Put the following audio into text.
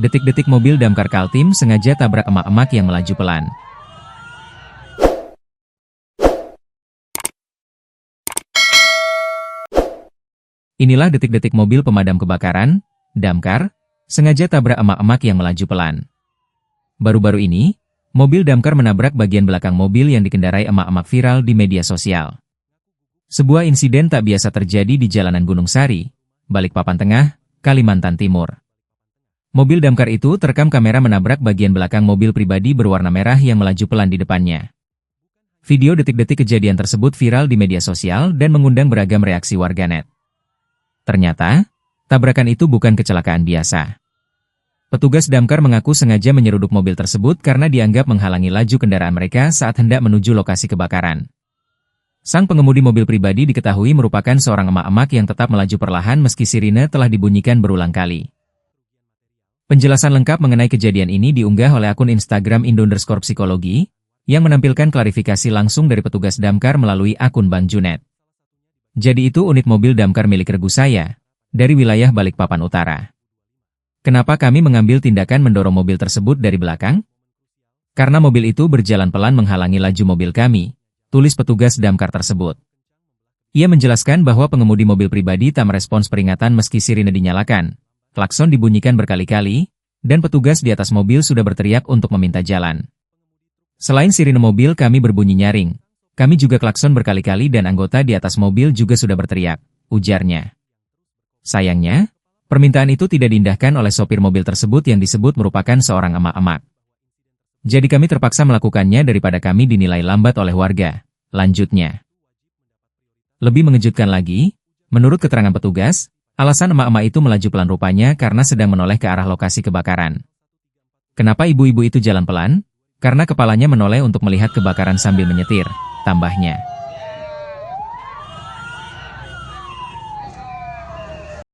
Detik-detik mobil damkar Kaltim sengaja tabrak emak-emak yang melaju pelan. Inilah detik-detik mobil pemadam kebakaran, damkar, sengaja tabrak emak-emak yang melaju pelan. Baru-baru ini, mobil damkar menabrak bagian belakang mobil yang dikendarai emak-emak viral di media sosial. Sebuah insiden tak biasa terjadi di jalanan Gunung Sari, Balikpapan Tengah, Kalimantan Timur. Mobil damkar itu terekam kamera menabrak bagian belakang mobil pribadi berwarna merah yang melaju pelan di depannya. Video detik-detik kejadian tersebut viral di media sosial dan mengundang beragam reaksi warganet. Ternyata, tabrakan itu bukan kecelakaan biasa. Petugas damkar mengaku sengaja menyeruduk mobil tersebut karena dianggap menghalangi laju kendaraan mereka saat hendak menuju lokasi kebakaran. Sang pengemudi mobil pribadi diketahui merupakan seorang emak-emak yang tetap melaju perlahan meski sirine telah dibunyikan berulang kali. Penjelasan lengkap mengenai kejadian ini diunggah oleh akun Instagram Indo_psikologi, yang menampilkan klarifikasi langsung dari petugas damkar melalui akun Bang Junet. Jadi itu unit mobil damkar milik regu saya, dari wilayah Balikpapan Utara. Kenapa kami mengambil tindakan mendorong mobil tersebut dari belakang? Karena mobil itu berjalan pelan menghalangi laju mobil kami, tulis petugas damkar tersebut. Ia menjelaskan bahwa pengemudi mobil pribadi tak merespons peringatan meski sirine dinyalakan, klakson dibunyikan berkali-kali, dan petugas di atas mobil sudah berteriak untuk meminta jalan. Selain sirine mobil kami berbunyi nyaring, kami juga klakson berkali-kali dan anggota di atas mobil juga sudah berteriak, ujarnya. Sayangnya, permintaan itu tidak diindahkan oleh sopir mobil tersebut yang disebut merupakan seorang emak-emak. Jadi kami terpaksa melakukannya daripada kami dinilai lambat oleh warga, lanjutnya. Lebih mengejutkan lagi, menurut keterangan petugas, alasan emak-emak itu melaju pelan rupanya karena sedang menoleh ke arah lokasi kebakaran. Kenapa ibu-ibu itu jalan pelan? Karena kepalanya menoleh untuk melihat kebakaran sambil menyetir, tambahnya.